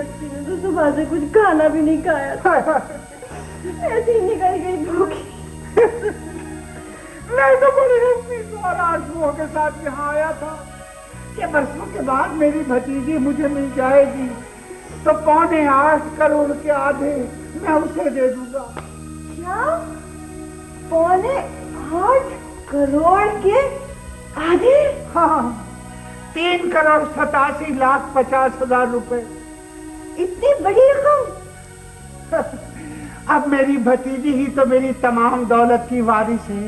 बच्ची ने तो सुबह से कुछ खाना भी नहीं खाया था। ऐसे ही निकल गई भूखी। मैं तो बड़े उम्मीद और आंसुओं के साथ यहाँ आया था कि बरसों के बाद मेरी भतीजी मुझे मिल जाएगी तो 8.25 करोड़ के आधे मैं उसे दे दूंगा। क्या 8.25 करोड़ के आधे? हाँ, 3,87,50,000 रुपए। इतनी बड़ी रकम? अब मेरी भतीजी ही तो मेरी तमाम दौलत की वारिस है।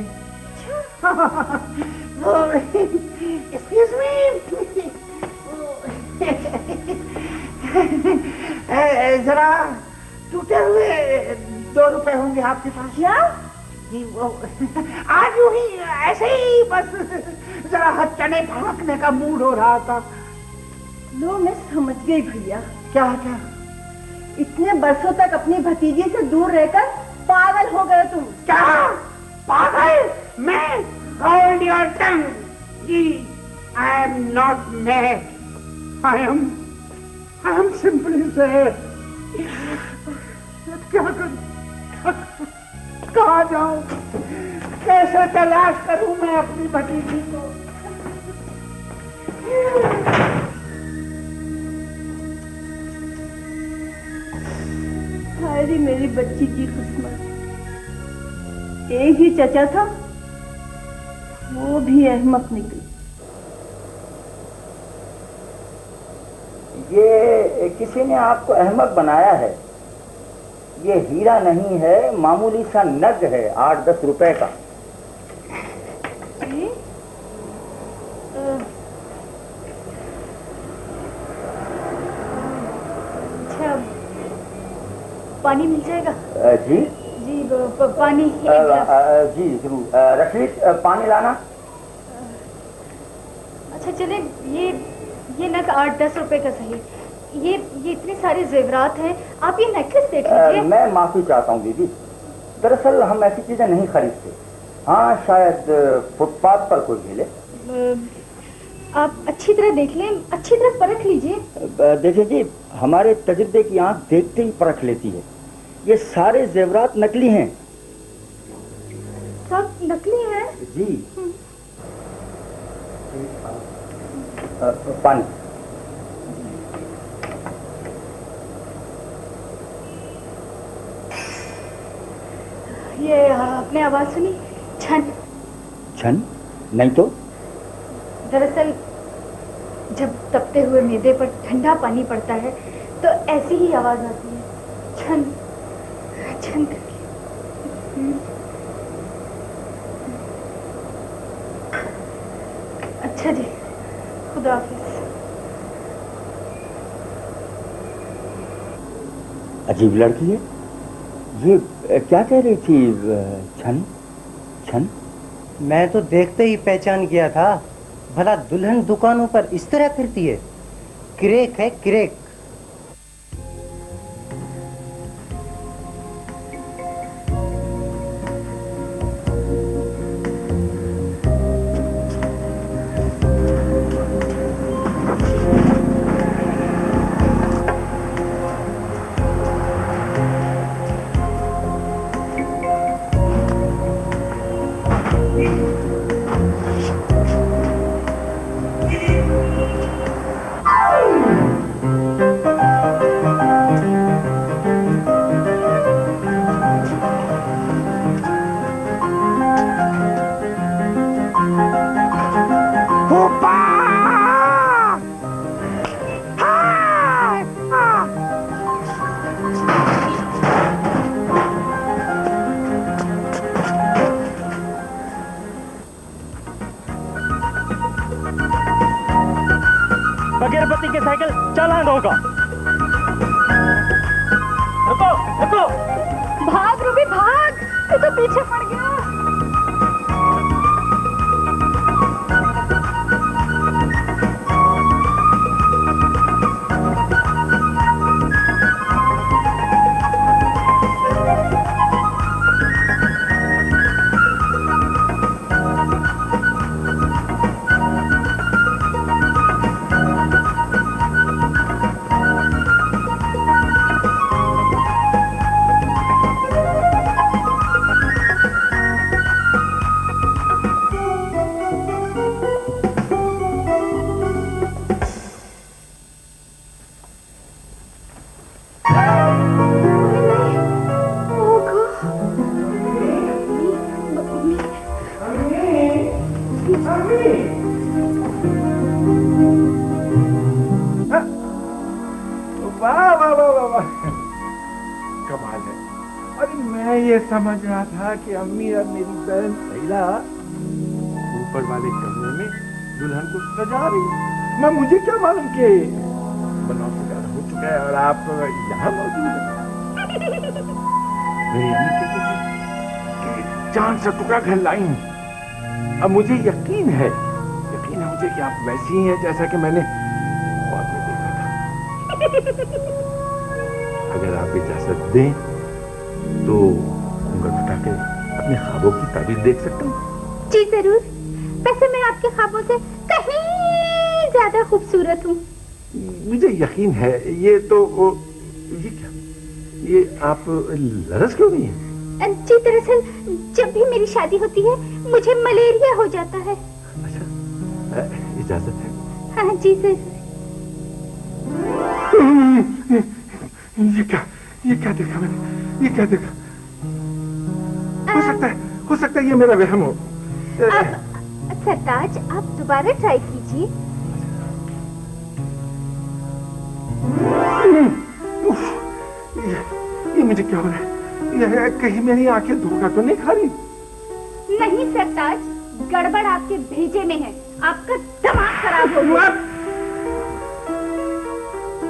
एक्सक्यूज मी, जरा टूटे हुए 2 रुपए होंगे आपके पास? क्या? जी वो आज यूं ही ऐसे ही बस जरा चने फड़कने का मूड हो रहा था। लो मैं समझ गई भैया। क्या क्या? इतने बरसों तक अपनी भतीजी से दूर रहकर पागल हो गए तुम। क्या पागल? मैं? Hold your tongue. Ji, I am not mad. I am simply sad. क्या करूं? कहाँ जाऊं? कैसे तलाश करूं मैं अपनी भतीजी को? सारी मेरी बच्ची की किस्मत। एक ही चचा था, वो भी अहमक निकली। ये किसी ने आपको अहमक बनाया है। ये हीरा नहीं है, मामूली सा नग है 8-10 रुपए का। जी? अच्छा, पानी मिल जाएगा? जी जी पानी जी जरूर। रशीद, पानी लाना। अच्छा चले, ये नग 8-10 रुपए का सही। ये इतने सारे जेवरात हैं, आप ये नेकलेस देख लीजिए। मैं माफी चाहता हूँ दीदी, दरअसल हम ऐसी चीजें नहीं खरीदते। हाँ, शायद फुटपाथ पर कोई मिले। आप अच्छी तरह देख लें, अच्छी तरह परख लीजिए। देखिए जी, हमारे तजुर्बे की आंख देखते ही परख लेती है। ये सारे जेवरात नकली हैं। सब नकली हैं? जी। पानी। ये आपने आवाज सुनी? छन छन? नहीं तो। दरअसल जब तपते हुए मैदे पर ठंडा पानी पड़ता है तो ऐसी ही आवाज आती है, छन छन करके। अच्छा जी, खुदा हाफिज। अजीब लड़की है ये। क्या कह रही थी? छन छन? मैं तो देखते ही पहचान गया था। भला दुल्हन दुकानों पर इस तरह करती है? क्रेक है, क्रेक। बगैर बत्ती के साइकिल चालान होगा। रुको रुको। भाग रूबी भाग, तू तो पीछे पड़ गया। वाह वाह वाह वाह वाह, कमाल है। अरे मैं ये समझ रहा था कि अम्मी और मेरी बहन सैला ऊपर वाले कमरे में दुल्हन को सजा रही है। मैं मुझे क्या मालूम कि बनाव तैयार हो चुका है और आप यहाँ मौजूद हैं। मेरी अम्मी कहती थी कि चांद से टुकड़ा घर लाई हूँ। अब मुझे यकीन है मुझे कि आप वैसी ही हैं जैसा कि मैंने ख्वाब में देखा था। अगर आप इजाजत दें तो उंगली उठाकर अपने ख्वाबों की ताबीर देख सकता हूँ। जी जरूर। वैसे मैं आपके ख्वाबों से कहीं ज्यादा खूबसूरत हूँ। मुझे यकीन है। ये क्या ये आप लरस क्यों नहीं है? जी दरअसल जब भी मेरी शादी होती है मुझे मलेरिया हो जाता है। अच्छा, इजाजत है? हाँ जी सर। ये क्या देखा मैंने? ये क्या देखा? हो सकता है ये मेरा वहम हो। सरताज आप दोबारा ट्राई कीजिए। ये मुझे क्या हो रहा है? ये कहीं मेरी आंखें धोखा तो नहीं खा रही? नहीं सरताज, गड़बड़ आपके भेजे में है। आपका दिमाग खराब हो गया।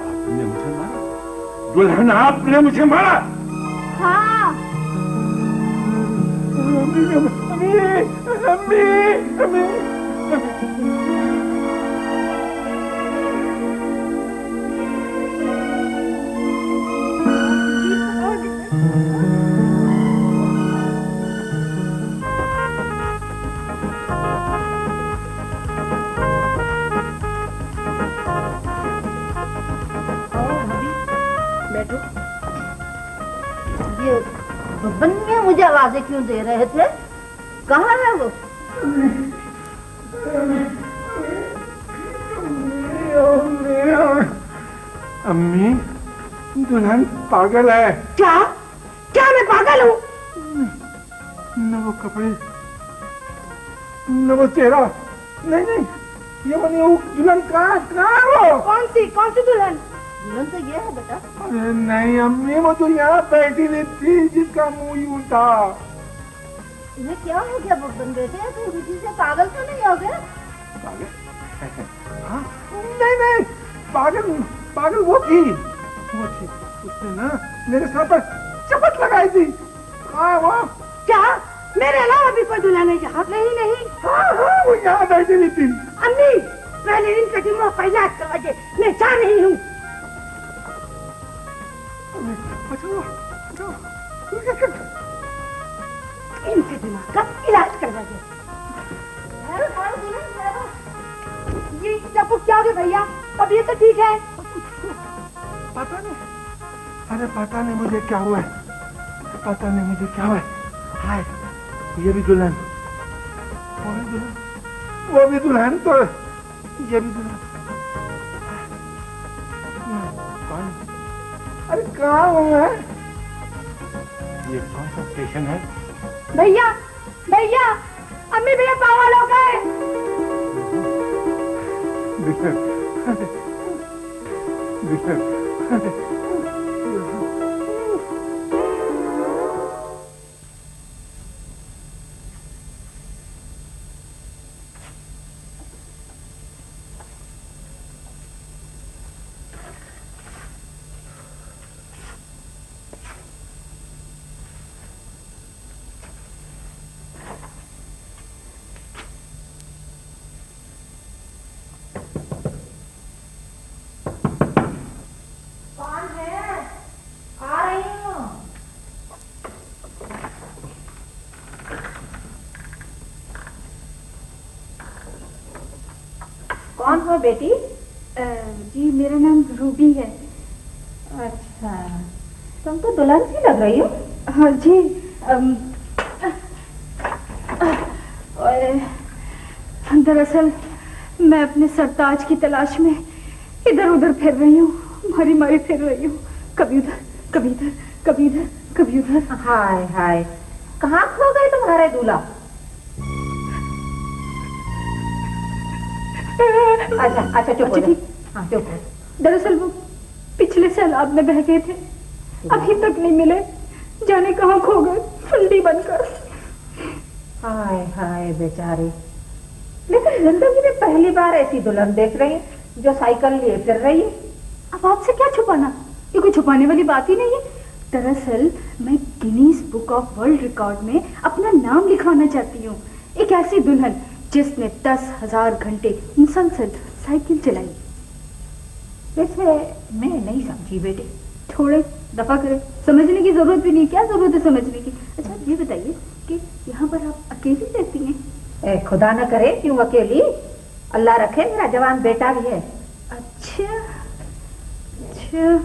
आपने मुझे मारा? दुल्हन आपने मुझे मारा? हाँ। अम्मी। बन्ने मुझे आवाजें क्यों दे रहे थे? कहाँ है वो? अम्मी, दुल्हन पागल है। क्या मैं पागल हूँ? न वो कपड़े, न वो चेहरा। नहीं, ये दुल्हन कहाँ है वो? कौन सी दुल्हन? दुल्हन तो ये है बेटा। अरे नहीं अम्मी, वो तो यहाँ बैठी हुई थी जिसका मुंह यूं था। तुम्हें क्या हो गया बन बेटे? तुम किसी से पागल तो नहीं हो गए? हाँ? नहीं, पागल वो थी। उसने ना मेरे सर पर चपट लगाई थी। हाँ वो क्या मेरे अलावा भी कोई दुल्हन है यहाँ? नहीं। हाँ, वो यहाँ बैठी हुई थी। अम्मी, पहले इन कदमों का इलाज करवाइए, मैं जा रही हूँ। इनके दिमाग का इलाज करवाइए। ये सबको क्या हो गया भैया? तबीयत तो ठीक है? पता नहीं। अरे पता नहीं मुझे क्या हुआ है। हाय, ये भी दुल्हन, वो भी दुल्हन, तो ये भी दुल्हन। अरे कहाँ हूँ मैं? ये कौन सा स्टेशन है? भैया, अम्मी भैया पागल हो गए। कौन हो बेटी? जी मेरा नाम रूबी है। अच्छा, तुम तो दुल्हन सी लग रही हो। हाँ जी। दरअसल मैं अपने सरताज की तलाश में इधर उधर फिर रही हूँ, मारी फिर रही हूँ, कभी उधर कभी इधर, कभी इधर कभी उधर। हाय, कहाँ खो गए तुम्हारे दूल्हा? अच्छा चुप हो जा। हाँ चुप हो। दरअसल वो पिछले सैलाब में बह गए थे, अभी तक नहीं मिले, जाने कहाँ खो गए फुल्ली बनकर। हाय हाय बेचारे, लेकिन जिंदगी में पहली बार ऐसी दुल्हन देख रही है जो साइकिल लिए फिर रही है। अब आपसे क्या छुपाना, ये कोई छुपाने वाली बात ही नहीं है। दरअसल मैं Guinness book of world record में अपना नाम लिखवाना चाहती हूँ, एक ऐसी दुल्हन जिसने 10,000 घंटे मुसलसल साइकिल चलाई। वैसे मैं नहीं समझी बेटे। छोड़े, दफा करे, समझने की जरूरत भी नहीं, क्या जरूरत है समझने की। अच्छा ये बताइए कि यहाँ पर आप अकेली रहती हैं? खुदा न करे, क्यों अकेली, अल्लाह रखे मेरा जवान बेटा भी है। अच्छा अच्छा,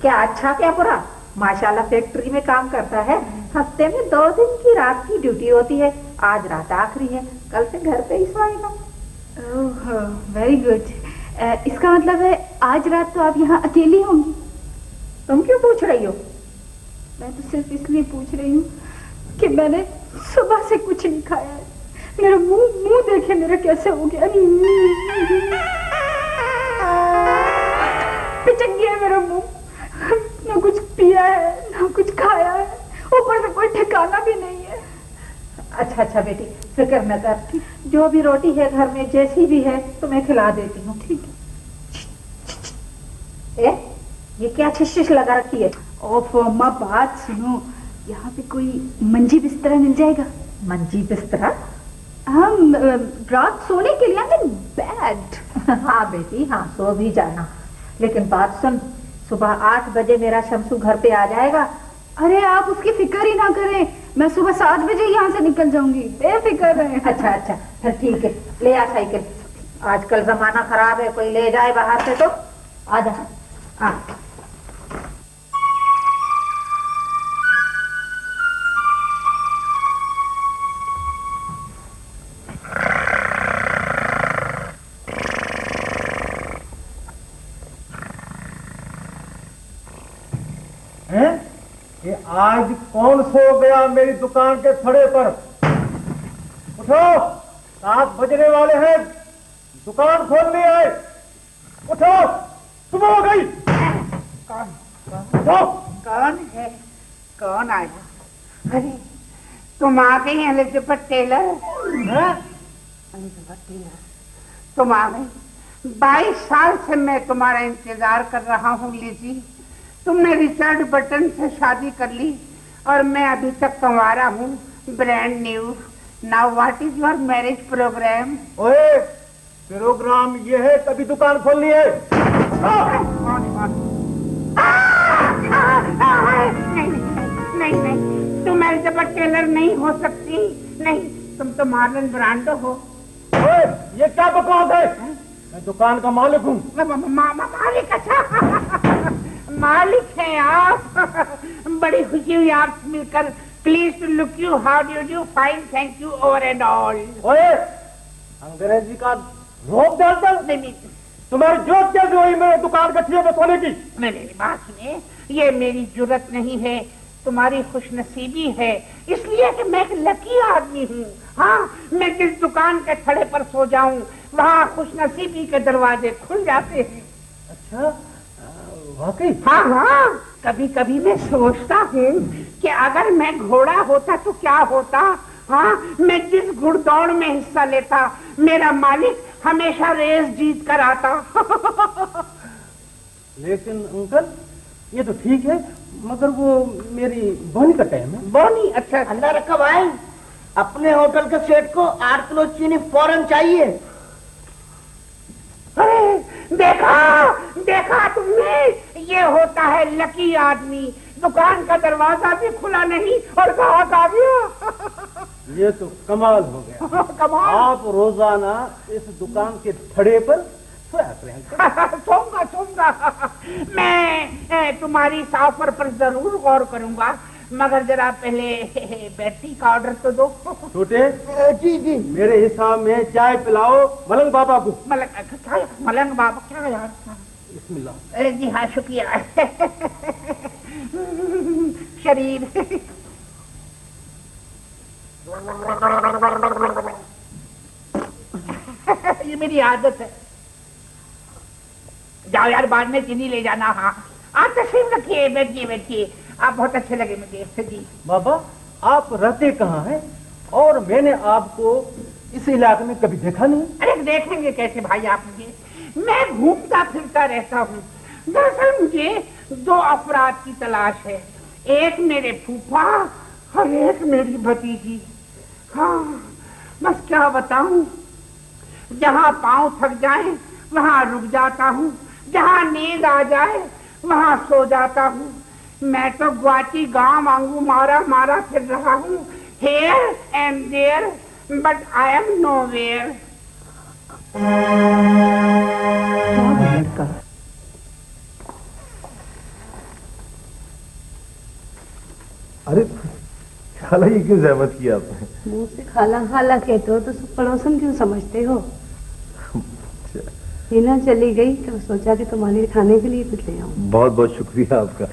क्या अच्छा क्या बुरा, माशाल्लाह फैक्ट्री में काम करता है, हफ्ते में 2 दिन की रात की ड्यूटी होती है, आज रात आखिरी है, कल से घर पे ही सोएगा। Oh very good. इसका मतलब है आज रात तो आप यहाँ अकेली होंगी। तुम क्यों पूछ रही हो? मैं तो सिर्फ इसलिए पूछ रही हूँ कि मैंने सुबह से कुछ नहीं खाया है, मेरा मुंह देखे मेरा कैसे हो गया, पिचक गया मेरा मुंह, ना कुछ पिया है ना कुछ खाया है, ऊपर से कोई ठिकाना भी नहीं है। अच्छा अच्छा बेटी, फिक्र न कर, जो भी रोटी है घर में जैसी भी है तुम्हें खिला देती हूँ। ठीक है। ये क्या छिश लगा रखी है? ओफ अम्मा बात सुनो, यहाँ पे कोई मंजी बिस्तरा मिल जाएगा? मंजी बिस्तरा? हम रात सोने के लिए हमें बेड। हाँ बेटी हाँ, सो भी जाना, लेकिन बात सुन, सुबह 8 बजे मेरा शमसू घर पे आ जाएगा। अरे आप उसकी फिक्र ही ना करें, मैं सुबह 7 बजे यहाँ से निकल जाऊंगी, बेफिक्र रहें। अच्छा अच्छा फिर ठीक है, ले आ साइकिल, आजकल जमाना खराब है, कोई ले जाए बाहर से तो आ जा। आ ये आज कौन सो गया मेरी दुकान के थड़े पर? उठो, 7 बजने वाले हैं, दुकान खोलने आए, उठो, सुबह हो गई। उठो। कौन है? कौन आया? अरे तुम आ गई एलिजाबेथ टेलर? एलिजाबेथ टेलर तुम आ गई। 22 साल से मैं तुम्हारा इंतजार कर रहा हूँ लिजी। तुमने रिचर्ड बटन से शादी कर ली और मैं अभी तक कंवारा हूँ, brand new. Now what is your marriage programme? ओए, प्रोग्राम ये है, तभी दुकान खोलनी है। नहीं नहीं, तुम एलिजाबेथ टेलर नहीं हो सकती, नहीं, तुम तो मार्लन ब्रांडो हो। ओए, ये क्या बकवास है? मैं दुकान का मालिक हूँ। मालिक? अच्छा मालिक हैं आप। बड़ी खुशी हुई आपसे मिलकर। Please to look you, how do you, fine, thank you, over and all. ओए, अंग्रेजी का रोक डालता नहीं, तुम्हारी जरूरत क्या जो हुई मेरे दुकान गठिया में सोने की? मेरी बात सुनिए, ये मेरी जरूरत नहीं है, तुम्हारी खुशनसीबी है, इसलिए कि मैं एक लकी आदमी हूँ। हाँ, मैं जिस दुकान के थड़े पर सो जाऊं वहाँ खुशनसीबी के दरवाजे खुल जाते हैं। अच्छा, वाकई? हाँ हाँ, कभी कभी मैं सोचता हूँ कि अगर मैं घोड़ा होता तो क्या होता। हाँ, मैं जिस घुड़दौड़ में हिस्सा लेता मेरा मालिक हमेशा रेस जीत कर आता। लेकिन अंकल, ये तो ठीक है, मगर वो मेरी बोनी का टाइम है। बोनी? अच्छा, अंदर रखा भाई, अपने होटल के सेठ को 8 किलो चीनी फौरन चाहिए। अरे देखा तुमने, ये होता है लकी आदमी। दुकान का दरवाजा भी खुला नहीं और ग्राहक आ गया। ये तो कमाल हो गया। कमाल? आप रोजाना इस दुकान के थड़े पर सोया करें। सोऊंगा। मैं तुम्हारी इस ऑफर पर जरूर गौर करूंगा, मगर जरा पहले बैटरी का ऑर्डर तो दो। छोटे जी जी, मेरे हिसाब में चाय पिलाओ मलंग बाबा को। मलंग बाबा? क्या यार? बिस्मिल्लाह। अरे जी हाँ, शुक्रिया। शरीर ये मेरी आदत है। जाओ यार, बाद में चीनी ले जाना। हाँ आप तशरीफ रखिए, बैठिए बैठिए, आप बहुत अच्छे लगे मुझे जी। बाबा आप रहते कहाँ हैं? और मैंने आपको इस इलाके में कभी देखा नहीं। अरे देखेंगे कैसे भाई आप मुझे, मैं घूमता फिरता रहता हूँ। दरअसल मुझे 2 अफराद की तलाश है, एक मेरे फूफा और एक मेरी भतीजी। हाँ बस क्या बताऊं, जहाँ पाँव थक जाए वहाँ रुक जाता हूँ, जहाँ नींद आ जाए वहाँ सो जाता हूँ। मैं तो ग्वाची गांव मांगू मारा मारा फिर रहा हूँ, here and there, but I am nowhere। अरे खाला ये क्यों जहमत की आपने? मुंह से खाला खाला कहते हो तो सब पड़ोसन क्यों समझते हो? हिना चली गई तो सोचा कि तुम्हारे लिए खाने के लिए कुछ ले आऊं। बहुत बहुत शुक्रिया आपका।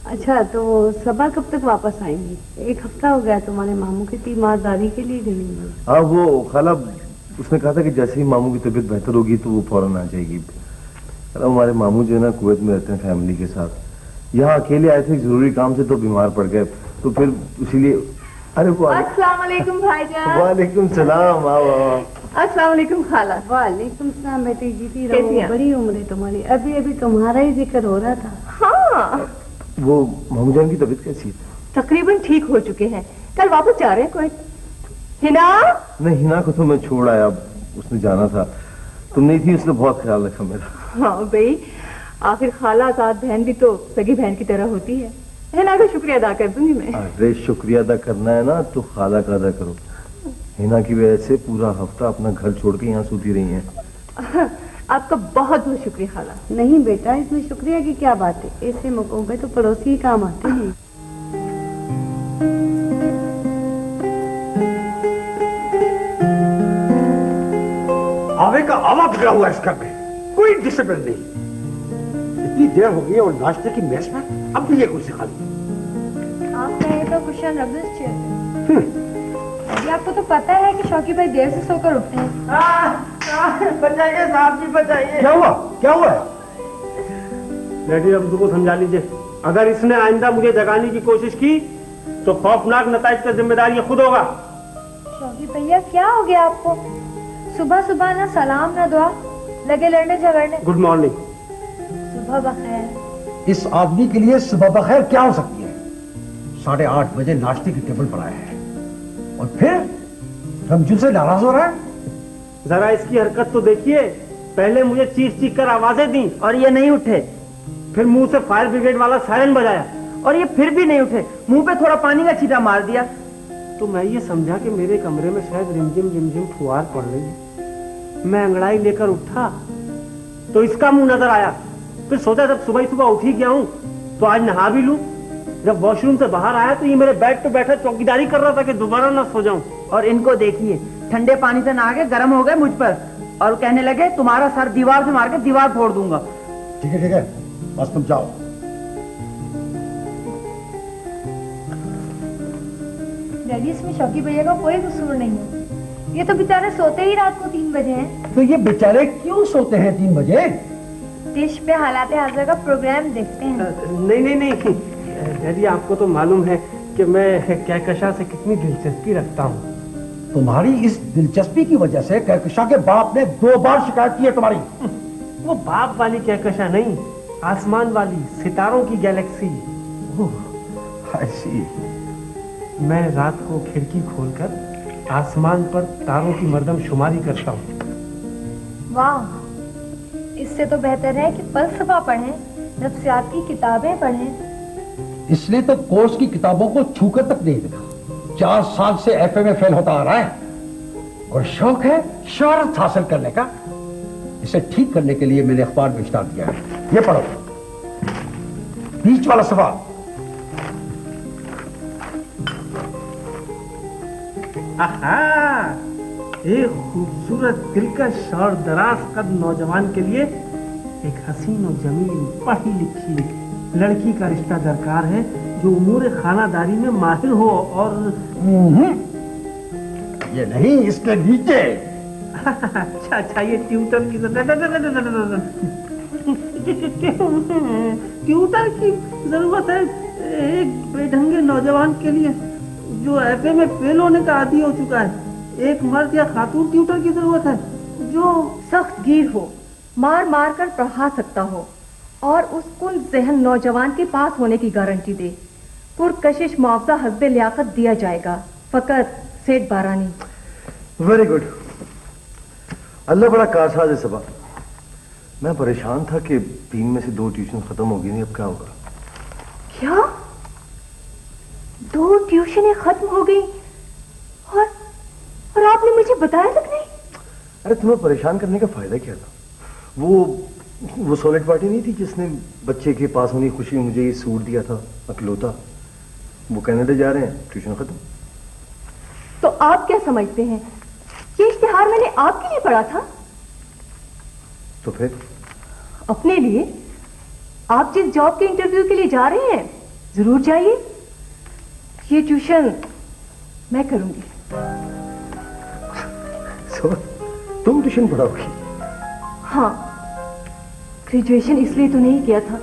अच्छा तो सबा कब तक वापस आएंगी? 1 हफ्ता हो गया तुम्हारे मामू की तीमारदारी के लिए गई हुई। हाँ वो खाला उसने कहा था कि जैसे ही मामू की तबीयत बेहतर होगी तो वो फौरन आ जाएगी। हमारे मामू जो है ना कुवैत में रहते हैं फैमिली के साथ, यहाँ अकेले आए थे जरूरी काम से तो बीमार पड़ गए, तो फिर इसीलिए। अरे वो अस्सलाम वालेकुम भाईजान। वालेकुम सलाम। आओ। अस्सलाम वालेकुम खाला। वालेकुम सलाम बेटी, जीती रहो, बड़ी उम्र है तुम्हारी। अभी अभी तुम्हारा ही जिक्र हो रहा था। हाँ वो मामू जान की तबीयत कैसी है? तकरीबन ठीक हो चुके हैं, कल वापस जा रहे हैं कोई। हिना नहीं, हिना को तो मैं छोड़ आया, उसने जाना था, तुम नहीं थी, उसने बहुत ख्याल रखा मेरा। हाँ भाई, आखिर खाला साथ बहन भी तो सगी बहन की तरह होती है। हिना का शुक्रिया अदा कर दूंगी मैं। अरे शुक्रिया अदा करना है ना तो खाला का अदा करो। हिना की वजह से पूरा हफ्ता अपना घर छोड़ के यहाँ सोती रही हैं। आपका बहुत बहुत शुक्रिया खाला। नहीं बेटा, इसमें शुक्रिया की क्या बात है, ऐसे मौकों पे तो पड़ोसी ही काम आते हैं। आवे का आवा बिगड़ा हुआ इस घर में, कोई डिसिप्लिन नहीं। इतनी देर हो गई है और नाश्ते की मेज में अब भी ये कुर्सी खाली। आप रहे तो कुशन रख दो इस चेयर पे। अभी आपको तो पता है कि शौकी भाई देर से सोकर उठते हैं। बचाइए साहब जी, बचाइए। क्या हुआ, क्या हुआ है? डैडी अब्दू को समझा लीजिए, अगर इसने आइंदा मुझे जगाने की कोशिश की तो खौफनाक नताइज का जिम्मेदार ये खुद होगा। शौकी भैया क्या हो गया आपको? सुबह सुबह ना सलाम ना दुआ, लगे लड़ने झगड़ने। Good morning. सुबह बखैर। इस आदमी के लिए सुबह बखैर क्या हो सकती है? 8:30 बजे नाश्ते की टेबल पर आया है और फिर रमजू से नाराज हो रहा है। जरा इसकी हरकत तो देखिए, पहले मुझे चीख चीख कर आवाजें दी और ये नहीं उठे, फिर मुंह से फायर ब्रिगेड वाला सायरन बजाया और ये फिर भी नहीं उठे, मुंह पे थोड़ा पानी का छींटा मार दिया। तो मैं ये समझा कि मेरे कमरे में शायद रिमझिम रिमझिम फुहार पड़ रही है। मैं अंगड़ाई लेकर उठा तो इसका मुंह नजर आया, फिर सोचा जब सुबह सुबह उठ ही गया हूं तो आज नहा भी लूं। जब वॉशरूम से बाहर आया तो ये मेरे बेड पे बैठा चौकीदारी कर रहा था कि दोबारा ना सो जाऊं। और इनको देखिए, ठंडे पानी से नहा के गर्म हो गए मुझ पर और कहने लगे तुम्हारा सर दीवार से मार के दीवार फोड़ दूंगा। ठीक है, बस तुम जाओ। डैडी, इसमें शौकी भैया का कोई कसूर नहीं है, ये तो बेचारे सोते ही रात को 3 बजे हैं। तो ये बेचारे क्यों सोते हैं 3 बजे? डिश पे हालात हाजिर का प्रोग्राम देखते हैं। नहीं डैडी, आपको तो मालूम है कि मैं कहकशा से कितनी दिलचस्पी रखता हूँ। तुम्हारी इस दिलचस्पी की वजह से कहकशा के बाप ने 2 बार शिकायत की है तुम्हारी। वो बाप वाली कहकशा नहीं, आसमान वाली, सितारों की गैलेक्सी। मैं रात को खिड़की खोलकर आसमान पर तारों की मर्दमशुमारी करता हूँ। वाह, इससे तो बेहतर है कि फलसफा पढ़ें, नफ्सियात की किताबें पढ़ें। इसलिए तो कोर्स की किताबों को छूकर तक नहीं देखा। 4 साल से एफए में फेल होता आ रहा है और शौक है शोहरत हासिल करने का। इसे ठीक करने के लिए मैंने अखबार में इश्तार दिया है, ये पढ़ो, बीच वाला सफा। एक खूबसूरत दिलकश और दराज कद नौजवान के लिए एक हसीन और जमील पढ़ी लिखी लड़की का रिश्ता दरकार है जो उमूर खानादारी में माहिर हो। और ये नहीं, इसके नीचे। अच्छा, ये ट्यूटर की ट्यूटर की जरूरत है एक बेढंगे नौजवान के लिए जो एफए में फेल होने का आदी हो चुका है। एक मर्द या खातून ट्यूटर की जरूरत है जो सख्त गिर हो, मार मार कर पढ़ा सकता हो और उस कुल जहन नौजवान के पास होने की गारंटी दे। पुरकशिश मुआवजा हस्बे लियाकत दिया जाएगा, फकत सेठ बारानी। Very good. अल्लाह बड़ा कारसाज है सबा। मैं परेशान था कि 3 में से 2 ट्यूशन खत्म हो गई, नहीं अब क्या होगा। क्या 2 ट्यूशनें खत्म हो गई और आपने मुझे बताया तक नहीं? अरे तुम्हें परेशान करने का फायदा क्या था? वो सॉलिड पार्टी नहीं थी जिसने बच्चे के पास होने की खुशी में मुझे ये सूट दिया था अकलौता, वो कनाडा जा रहे हैं, ट्यूशन खत्म। तो आप क्या समझते हैं ये इश्तिहार मैंने आपके लिए पढ़ा था? तो फिर अपने लिए? आप जिस जॉब के इंटरव्यू के लिए जा रहे हैं जरूर जाइए, ये ट्यूशन मैं करूंगी। तुम ट्यूशन पढ़ाओगी? हाँ, ग्रेजुएशन इसलिए तो नहीं किया था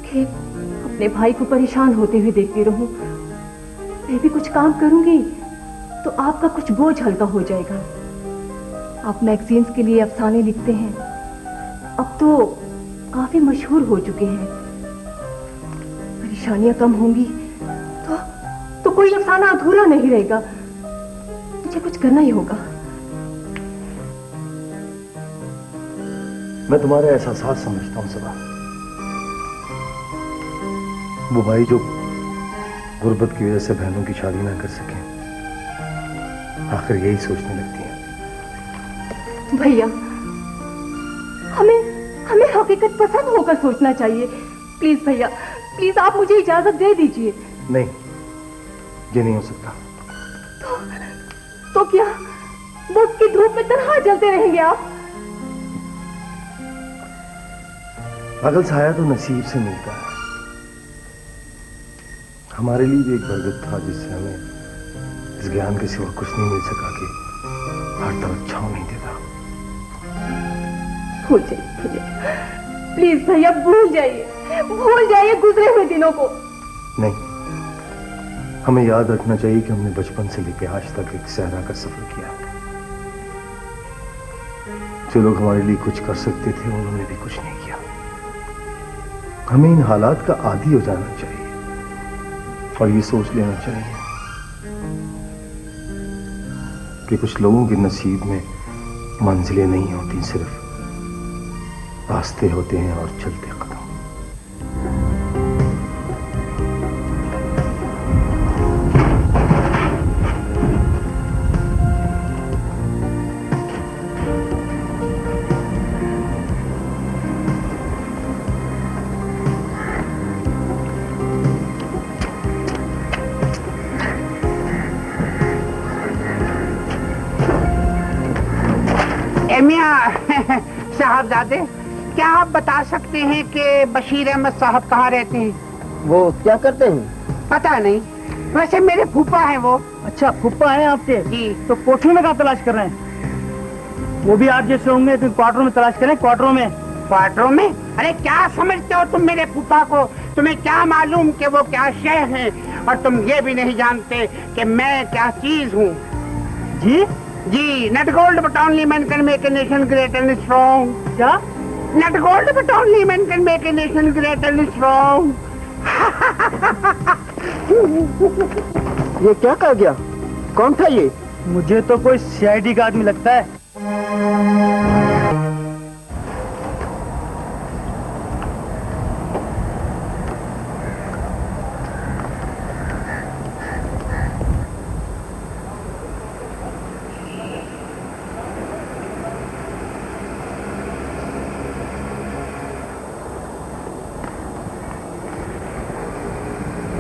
कि अपने भाई को परेशान होते हुए देखती रहूं। मैं भी कुछ काम करूंगी तो आपका कुछ बोझ हल्का हो जाएगा। आप मैगजीन्स के लिए अफसाने लिखते हैं, अब तो काफी मशहूर हो चुके हैं। परेशानियां कम होंगी तो कोई अफसाना अधूरा नहीं रहेगा। मुझे कुछ करना ही होगा। मैं तुम्हारे एहसास समझता हूं सबा। वो भाई जो गुर्बत की वजह से बहनों की शादी ना कर सके, आखिर यही सोचने लगती है। भैया, हमें हकीकत पसंद होकर सोचना चाहिए। प्लीज भैया, प्लीज आप मुझे इजाजत दे दीजिए। नहीं, ये नहीं हो सकता। तो क्या वक्त की धूप में तन्हा जलते रहेंगे आप? पागल साया तो नसीब से मिलता है। हमारे लिए भी एक बरगद था जिससे हमें इस ज्ञान के सिवा कुछ नहीं मिल सका कि हर तरफ छांव नहीं देता। भूल जाइए प्लीज भैया, भूल जाइए गुजरे हुए दिनों को। नहीं, हमें याद रखना चाहिए कि हमने बचपन से लेकर आज तक एक सहरा का सफर किया। जो लोग हमारे लिए कुछ कर सकते थे उन्होंने भी कुछ नहीं किया। हमें इन हालात का आदी हो जाना चाहिए और ये सोच लेना चाहिए कि कुछ लोगों के नसीब में मंजिलें नहीं होती, सिर्फ रास्ते होते हैं और चलते कदम। साहबजादे, क्या आप बता सकते हैं कि बशीर अहमद साहब कहाँ रहते हैं? वो क्या करते हैं? पता नहीं, वैसे मेरे फूफा हैं वो। अच्छा, फूफा है आपके? जी। तो कोठरी में कहाँ तलाश कर रहे हैं? वो भी आप जैसे होंगे तो क्वार्टरों में तलाश करें। क्वार्टरों में? क्वार्टरों में? अरे क्या समझते हो तुम मेरे फूफा को? तुम्हें क्या मालूम कि वो क्या शय हैं? और तुम ये भी नहीं जानते कि मैं क्या चीज हूँ। जी जी, not gold but only man can make a nation great and strong. क्या? Not gold but only man can make a nation great and strong. ये क्या कह गया? कौन था ये? मुझे तो कोई सीआईडी का आदमी लगता है।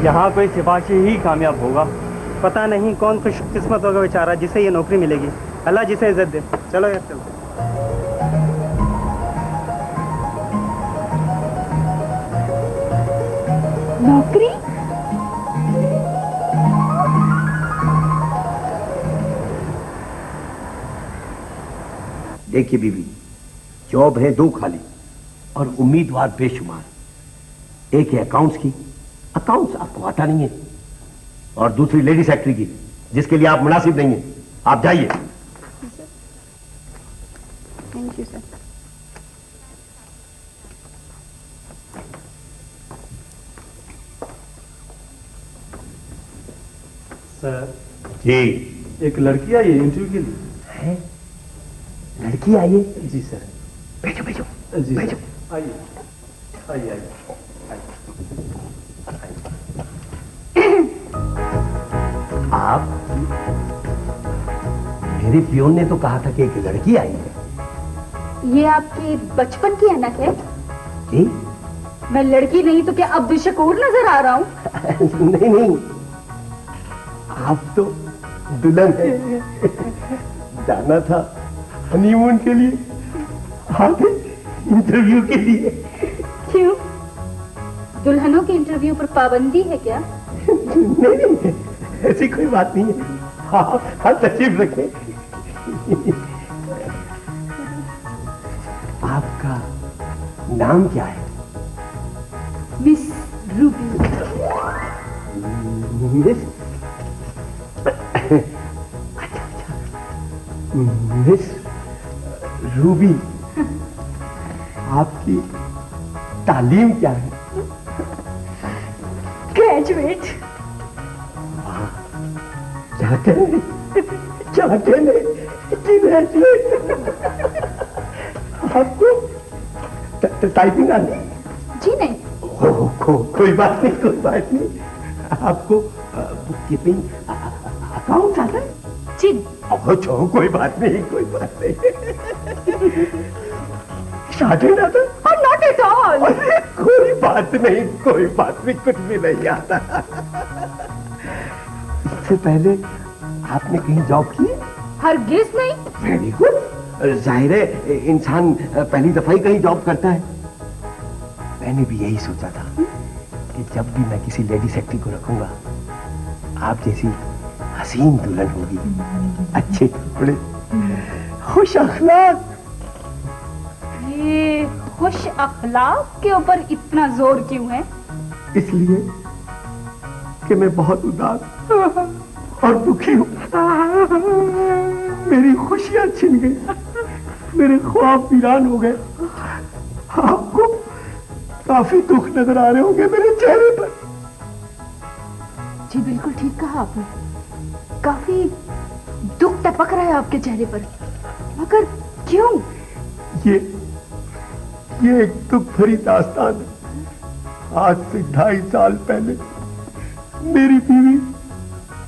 यहाँ कोई सिपाही ही कामयाब होगा। पता नहीं कौन खुशकिस्मत होगा बेचारा जिसे ये नौकरी मिलेगी। अल्लाह जिसे इज्जत दे। चलो यार चलो। नौकरी? देखिए बीबी, जॉब है 2 खाली, और उम्मीदवार बेशुमार। एक है अकाउंट्स की, अकाउंट्स आपको आता नहीं है, और दूसरी लेडी सेक्रेटरी की, जिसके लिए आप मुनासिब नहीं है। आप जाइए। Thank you sir. सर जी, एक लड़की आई है इंटरव्यू के लिए। है? लड़की आई है? जी सर। भेजो भेजो जी भेजो। आइए आइए आइए। आप, मेरे पियोन ने तो कहा था कि एक लड़की आई है। ये आपकी बचपन की अनक है? जी? मैं लड़की नहीं तो क्या अब्दुल शकूर नजर आ रहा हूँ? नहीं नहीं, आप तो दुल्हन है। जाना था हनीमून के लिए, आगे इंटरव्यू के लिए। क्यों? दुल्हनों के इंटरव्यू पर पाबंदी है क्या? नहीं नहीं, ऐसी कोई बात नहीं है। हाँ, तशरीफ रखें। आपका नाम क्या है? Miss Ruby. Miss? Miss Ruby, आपकी तालीम क्या है? ग्रेजुएट। क्या कहने कि ग्रेजुएट? आपको टाइपिंग आती? जी नहीं। कोई बात नहीं, कोई बात नहीं। आपको बुक कीपिंग, अकाउंट आता है? जी। अच्छा, कोई बात नहीं, कोई बात नहीं। शार्टेड आता है? Not at all. कोई बात नहीं, कोई बात नहीं, कुछ भी नहीं आता। इससे पहले आपने कहीं जॉब की? हरगिज नहीं। Very good. जाहिर है इंसान पहली दफा ही कहीं जॉब करता है। मैंने भी यही सोचा था कि जब भी मैं किसी लेडी सेक्रेटरी को रखूंगा, आप जैसी हसीन दुल्हन होगी, अच्छे कपड़े, खुश अखलाक। ये खुश अखलाक के ऊपर इतना जोर क्यों है? इसलिए कि मैं बहुत उदास और दुखी हूँ। मेरी खुशियां छिन गई, मेरे ख्वाब वीरान हो गए। आपको काफी दुख नजर आ रहे होंगे मेरे चेहरे पर। जी बिल्कुल ठीक कहा आपने, काफी दुख टपक रहा है आपके चेहरे पर, मगर क्यों? ये एक दुख भरी दास्तान है। आज से 2.5 साल पहले मेरी बीवी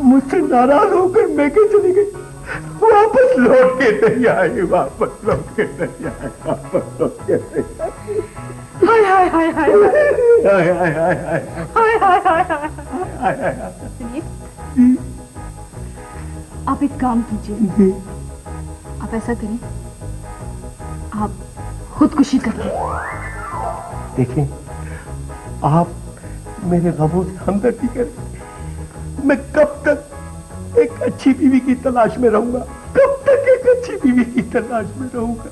मुझसे नाराज होकर मैके चली गई। वापस लौट के नहीं आई, वापस लौट के नहीं आई, वापस लौट के नहीं आई। हाय हाय हाय हाय हाय हाय हाय हाय हाय हाय हाय हाय हाय। सुनिए, आप एक काम कीजिए, आप ऐसा करें, आप खुदकुशी करिए। देखें, आप मेरे गमों से हमदर्दी करें। मैं कब तक एक अच्छी बीवी की तलाश में रहूंगा? कब तक एक अच्छी बीवी की तलाश में रहूंगा?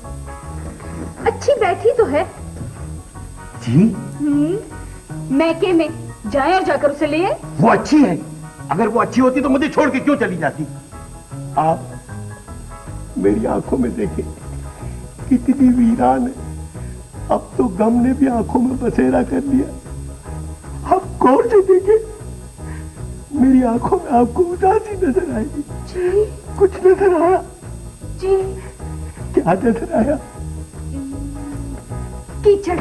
अच्छी बैठी तो है जी? मैके में जाए और जाकर उसे ले आए। वो अच्छी है। अगर वो अच्छी होती तो मुझे छोड़ के क्यों चली जाती? आप मेरी आंखों में देखें, कितनी वीरान है। अब तो गम ने भी आंखों में बसेरा कर लिया। आप गौर से देखें, मेरी आंखों में आपको उदासी नजर आएगी। जी। कुछ नजर आया? जी। क्या नजर आया? कीचड़।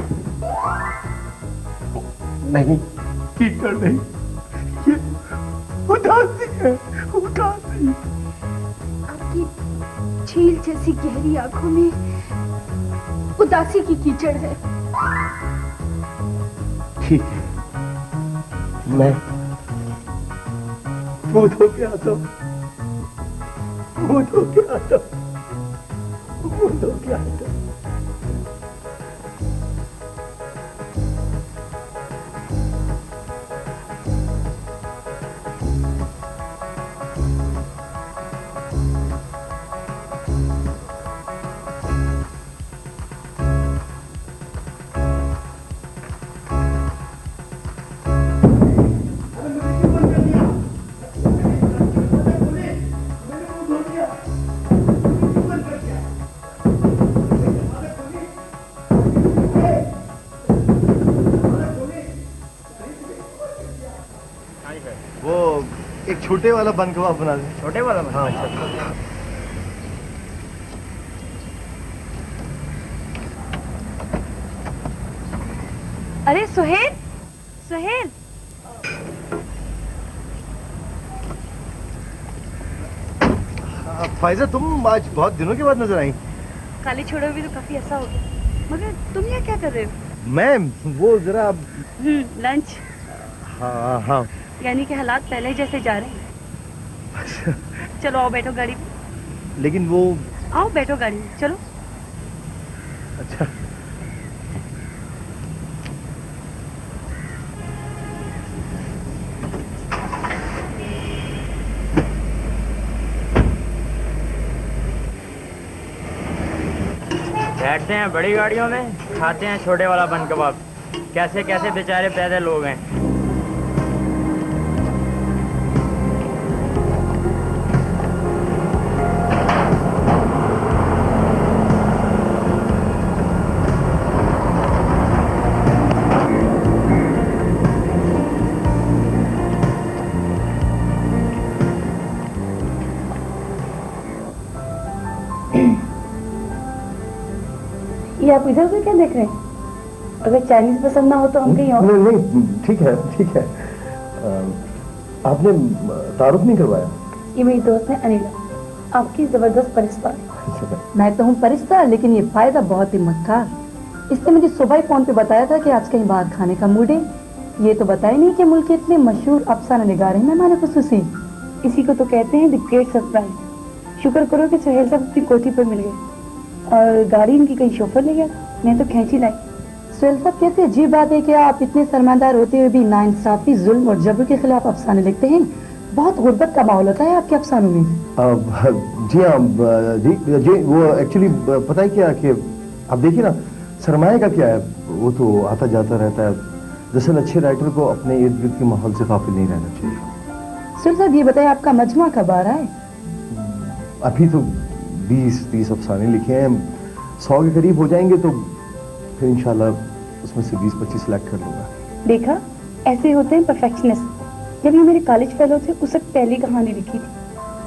नहीं, कीचड़ नहीं, ये उदासी है, उदासी। आपकी झील जैसी गहरी आंखों में उदासी की कीचड़ है। ठीक है, मैं मुंह धो के आता हूँ, मुंह धो के आता हूँ, मुंह धो के आता हूँ। एक छोटे वाला बन कबाब बना दे। छोटे वाला बन? हाँ। अच्छा। अरे सुहेल, सुहेल। फाइजा, तुम आज बहुत दिनों के बाद नजर आई। कॉलेज छोड़े हुए तो काफी ऐसा हो गया, मगर तुम यहाँ क्या कर रहे हो? मैं वो जरा लंच। हाँ हाँ। यानी कि हालात पहले जैसे जा रहे हैं। चलो आओ बैठो गाड़ी में। लेकिन वो आओ बैठो गाड़ी में, चलो। अच्छा। बैठते हैं बड़ी गाड़ियों में, खाते हैं छोटे वाला बन कबाब। कैसे कैसे बेचारे पैदल लोग हैं। ये आप इधर उधर क्या देख रहे हैं? अगर चाइनीज पसंद ना हो तो हम कहीं और। नहीं नहीं, ठीक है ठीक है। आपने तारुफ नहीं करवाया? ये मेरी दोस्त है अनिला, आपकी जबरदस्त परिस्तार। मैं तो हूँ परिस्तार, लेकिन ये फायदा बहुत ही मक्कार। इसने मुझे सुबह ही फोन पे बताया था कि आज कहीं बाहर खाने का मूड है। ये तो बताया नहीं कि मुल्क के इतने मशहूर अफसाना निगार हैं मेहमान खुसूसी। इसी को तो कहते हैं द ग्रेट सरप्राइज। शुक्र करो कि सुहेल साहब अपनी कोठी पर मिल गए और गाड़ी इनकी कहीं शोफर ले गया, मैं तो खींची लाई। सुहेल साहब कहते हैं अजीब बात है कि आप इतने सरमादार होते हुए भी नाइंसाफी, जुल्म और जबर के खिलाफ अफसाने लिखते हैं। बहुत गुर्बत का माहौल होता है आपके अफसानों में। जी हाँ जी, वो एक्चुअली पता है क्या कि आप देखिए ना, सरमाए का क्या है, वो तो आता जाता रहता है। दरअसल अच्छे राइटर को अपने इर्द गिर्द के माहौल से काफिल नहीं रहना चाहिए। सुहेल साहब ये बताइए आपका मजमा कब आ रहा है? अभी तो 20-30 अफसाने लिखे हैं, 100 के करीब हो जाएंगे तो फिर इंशाल्लाह उसमें से 20-25 सिलेक्ट कर लूंगा। देखा, ऐसे होते हैं परफेक्शनिस्ट। जब ये मेरे कॉलेज फेलो थे उस वक्त पहली कहानी लिखी थी।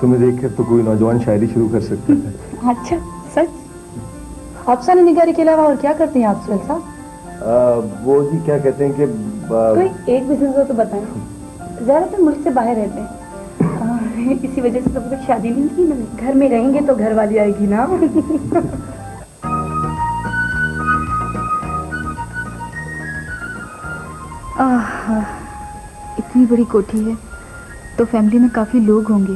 तुम्हें देखकर तो कोई नौजवान शायरी शुरू कर सकता है। अच्छा सच? अफसाने निगारी के अलावा और क्या करते हैं आप सुहेल साहब? वो जी क्या कहते हैं कि कोई एक बिजनेस हो तो बताएं। ज्यादातर मुल्क से बाहर रहते हैं, इसी वजह से कभी तक शादी नहीं की ना। घर में रहेंगे तो घर वाली आएगी ना। इतनी बड़ी कोठी है तो फैमिली में काफी लोग होंगे,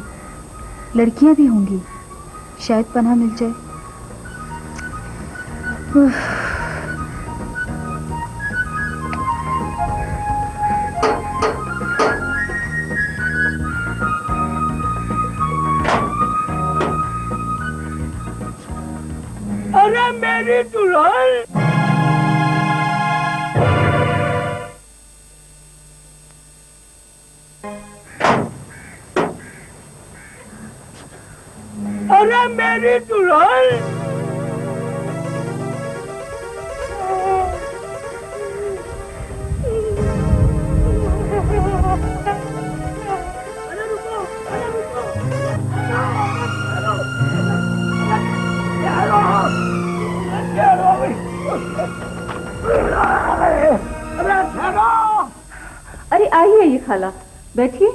लड़कियां भी होंगी, शायद पनाह मिल जाए। अरे मेरी दुल्हन, अरे मेरी दुल्हन, अरे आइए ये खाला, बैठिए।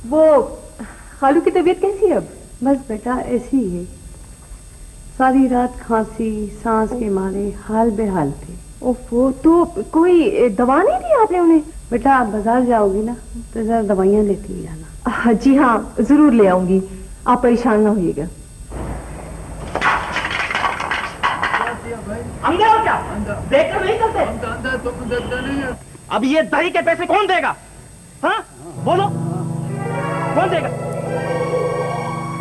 वो खालू की तबीयत कैसी है अब? बस बेटा ऐसी ही है, सारी रात खांसी सांस के मारे हाल बेहाल थे। ओफो, तो कोई दवा नहीं दी आपने उन्हें? बेटा आप बाजार जाओगी ना तो जरा दवाइयाँ लेती जाना। जी हाँ जरूर ले आऊंगी, आप परेशान ना होइएगा। अंदर हो क्या? देखकर नहीं करते? अब ये दही के पैसे कौन देगा? हाँ बोलो, कौन देगा?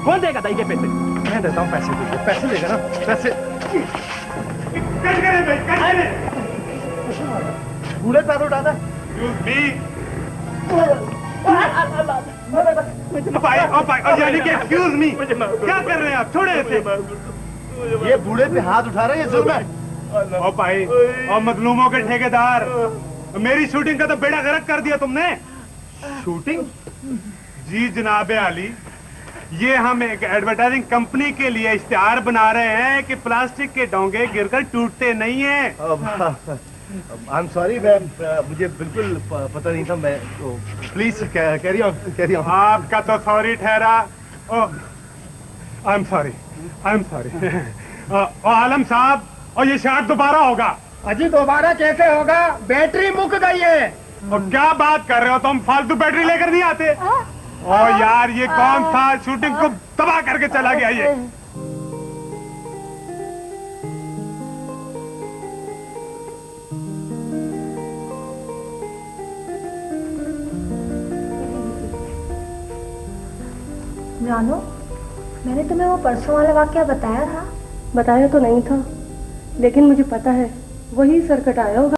कौन देगा दही के पैसे? मैं देता हूँ पैसे। दीजिए, पैसे देगा ना, पैसे। बूढ़े पैर उठाता है। एक्सक्यूज मी, क्या कर रहे हैं आप? छोड़े इसे। ये बूढ़े पे हाथ उठा रहे हैं, जुल्म है। ओ भाई, और मजलूमों के ठेकेदार, मेरी शूटिंग का तो बेड़ा गर्क कर दिया तुमने। शूटिंग? जी जनाब आली, ये हम एक एडवर्टाइजिंग कंपनी के लिए इश्तिहार बना रहे हैं कि प्लास्टिक के डोंगे गिरकर टूटते नहीं हैं। आई एम सॉरी, मुझे बिल्कुल पता नहीं था। मैं तो प्लीज कैरी ऑन। आपका तो सॉरी ठहरा। I am sorry. आलम साहब, और ये शॉट दोबारा होगा? अजी दोबारा कैसे होगा, बैटरी मुक गई है। और क्या बात कर रहे हो तुम, फालतू बैटरी लेकर नहीं आते? ओ यार, ये कौन था शूटिंग को तबाह करके चला गया ये? रानो, मैंने तुम्हें वो परसों वाला वाकया बताया था? बताया तो नहीं था, लेकिन मुझे पता है वही सरकट आया होगा।